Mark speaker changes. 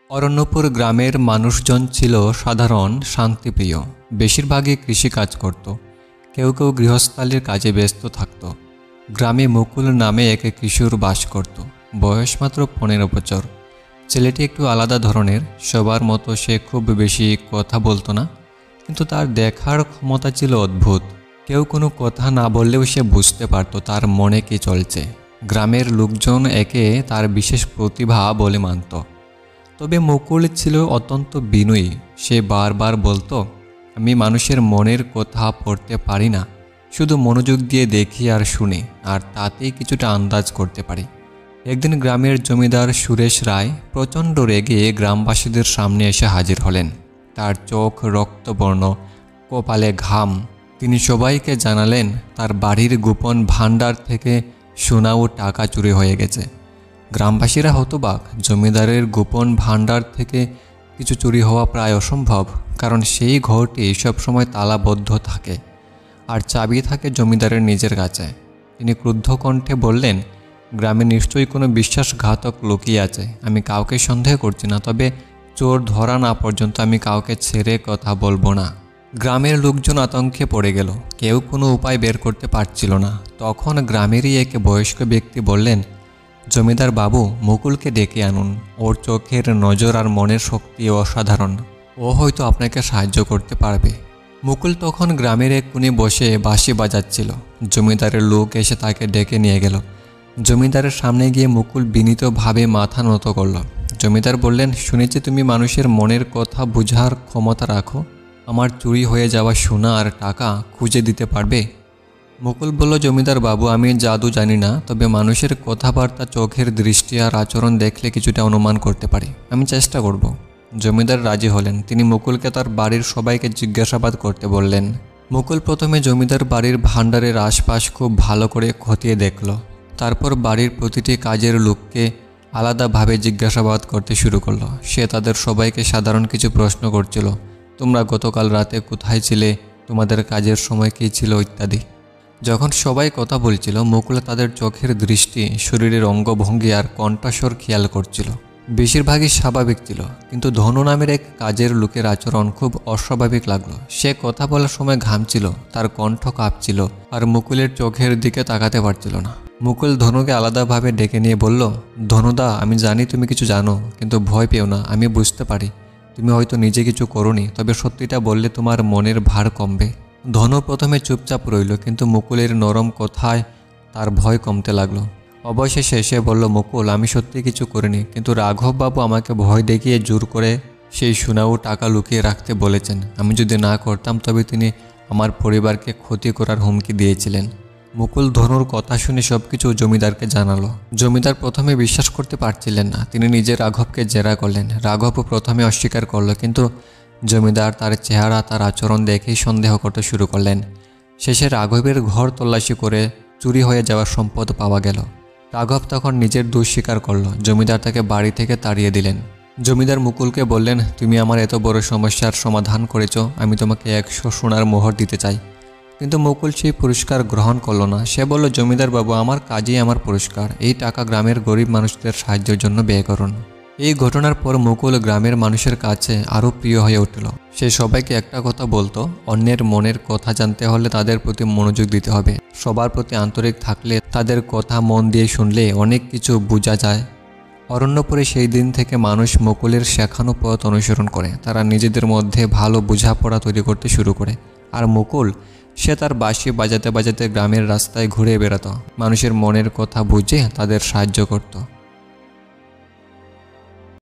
Speaker 1: অরণ্যপুর গ্রামের মানুষজন ছিল সাধারণ, শান্তিপ্রিয়। বেশিরভাগই কৃষিকাজ করত, কেউ কেউ গৃহস্থালির কাজে ব্যস্ত থাকত। গ্রামে মুকুল নামে এক কিশোর বাস করত, বয়স মাত্র 15 বছর। ছেলেটি একটু আলাদা ধরনের, সবার মতো সে খুব বেশি কথা বলতো না, কিন্তু তার দেখার ক্ষমতা ছিল অদ্ভুত। কেউ কোনো কথা না বললেও সে বুঝতে পারত তার মনে কি চলছে। গ্রামের লোকজন একে তার বিশেষ প্রতিভা বলে মানত। তবে মুকুল ছিল অত্যন্ত বিনয়ী। সে বারবার বলতো, আমি মানুষের মনের কথা পড়তে পারি না, শুধু মনোযোগ দিয়ে দেখি আর শুনি, আর তাতেই কিছুটা আন্দাজ করতে পারি। একদিন গ্রামের জমিদার সুরেশ রায় প্রচণ্ড রেগে গ্রামবাসীদের সামনে এসে হাজির হলেন। তার চোখ রক্তবর্ণ, কপালে ঘাম। তিনি সবাইকে জানালেন তার বাড়ির গোপন ভাণ্ডার থেকে সোনা ও টাকা চুরি হয়ে গেছে। গ্রামবাসীরা হতবাক। জমিদারের গোপন ভাণ্ডার থেকে কিছু চুরি হওয়া প্রায় অসম্ভব, কারণ সেই ঘরটি সবসময় তালাবদ্ধ থাকে আর চাবি থাকে জমিদারের নিজের কাছে। তিনি ক্রুদ্ধ কণ্ঠে বললেন, গ্রামে নিশ্চয়ই কোনো বিশ্বাসঘাতক লুকিয়ে আছে। আমি কাউকে সন্দেহ করছি না, তবে চোর ধরা না পর্যন্ত আমি কাউকে ছেড়ে কথা বলবো না। গ্রামের লোকজন আতঙ্কে পড়ে গেল, কেউ কোনো উপায় বের করতে পারছিল না। তখন গ্রামেরই এক বয়স্ক ব্যক্তি বললেন, জমিদার বাবু, মুকুলকে ডেকে আনুন। ওর চোখের নজর আর মনের শক্তি অসাধারণ, ও হয়তো আপনাকে সাহায্য করতে পারবে। মুকুল তখন গ্রামের এক কোণে বসে বাঁশি বাজাচ্ছিল। জমিদারের লোক এসে তাকে ডেকে নিয়ে গেল। জমিদারের সামনে গিয়ে মুকুল বিনীতভাবে মাথা নত করল। জমিদার বললেন, শুনেছি তুমি মানুষের মনের কথা বোঝার ক্ষমতা রাখো। আমার চুরি হয়ে যাওয়া সোনা আর টাকা খুঁজে দিতে পারবে? মুকুল বলল, জমিদার বাবু, আমি জাদু জানি না, তবে মানুষের কথাবার্তা, চোখের দৃষ্টি আর আচরণ দেখলে কিছুটা অনুমান করতে পারি। আমি চেষ্টা করব। জমিদার রাজি হলেন। তিনি মুকুলকে তার বাড়ির সবাইকে জিজ্ঞাসাবাদ করতে বললেন। মুকুল প্রথমে জমিদার বাড়ির ভাণ্ডারের আশপাশ খুব ভালো করে খতিয়ে দেখল। তারপর বাড়ির প্রতিটি কাজের লোককে আলাদাভাবে জিজ্ঞাসাবাদ করতে শুরু করলো। সে তাদের সবাইকে সাধারণ কিছু প্রশ্ন করছিল। তোমরা গতকাল রাতে কোথায় ছিলে, তোমাদের কাজের সময় কী ছিল, ইত্যাদি। যখন সবাই কথা বলছিল, মুকুল তাদের চোখের দৃষ্টি, শরীরের অঙ্গভঙ্গি আর কণ্ঠস্বর খেয়াল করছিল। বেশিরভাগই স্বাভাবিক ছিল, কিন্তু ধনু নামের এক কাজের লোকের আচরণ খুব অস্বাভাবিক লাগলো। সে কথা বলার সময় ঘামছিল, তার কণ্ঠ কাঁপছিল, আর মুকুলের চোখের দিকে তাকাতে পারছিল না। মুকুল ধনুকে আলাদাভাবে ডেকে নিয়ে বলল, ধনুদা, আমি জানি তুমি কিছু জানো, কিন্তু ভয় পেও না। আমি বুঝতে পারি তুমি হয়তো নিজে কিছু করোনি, তবে সত্যিটা বললে তোমার মনের ভার কমবে। ধনু প্রথমে চুপচাপ রইল, কিন্তু মুকুলের নরম কথায় তার ভয় কমতে লাগলো। অবশেষে সে বলল, মুকুল, আমি সত্যি কিছু করিনি, কিন্তু রাঘববাবু আমাকে ভয় দেখিয়ে জোর করে সেই সোনা ও টাকা লুকিয়ে রাখতে বলেছেন। আমি যদি না করতাম তবে তিনি আমার পরিবারকে ক্ষতি করার হুমকি দিয়েছিলেন। মুকুল ধনুর কথা শুনে সবকিছু জমিদারকে জানালো। জমিদার প্রথমে বিশ্বাস করতে পারছিলেন না। তিনি নিজে রাঘবকে জেরা করলেন। রাঘবও প্রথমে অস্বীকার করলো, কিন্তু জমিদার তার চেহারা, তার আচরণ দেখেই সন্দেহ করতে শুরু করলেন। শেষে রাঘবের ঘর তল্লাশি করে চুরি হয়ে যাওয়া সম্পদ পাওয়া গেল। রাঘব তখন নিজের দোষ স্বীকার করল। জমিদার তাকে বাড়ি থেকে তাড়িয়ে দিলেন। জমিদার মুকুলকে বললেন, তুমি আমার এত বড় সমস্যার সমাধান করেছ, আমি তোমাকে 100 সোনার মোহর দিতে চাই। কিন্তু মুকুল সেই পুরস্কার গ্রহণ করল না। সে বলল, জমিদার বাবু, আমার কাজই আমার পুরস্কার। এই টাকা গ্রামের গরিব মানুষদের সাহায্যের জন্য ব্যয় করুন। এই ঘটনার পর মুকুল গ্রামের মানুষের কাছে আরও প্রিয় হয়ে উঠল। সে সবাইকে একটা কথা বলতো, অন্যের মনের কথা জানতে হলে তাদের প্রতি মনোযোগ দিতে হবে। সবার প্রতি আন্তরিক থাকলে, তাদের কথা মন দিয়ে শুনলে অনেক কিছু বোঝা যায়। অরণ্যপুরে সেই দিন থেকে মানুষ মুকুলের শেখানো পথ অনুসরণ করে। তারা নিজেদের মধ্যে ভালো বোঝাপড়া তৈরি করতে শুরু করে। আর মুকুল, সে তার বাঁশি বাজাতে বাজাতে গ্রামের রাস্তায় ঘুরে বেড়াতো, মানুষের মনের কথা বুঝে তাদের সাহায্য করত।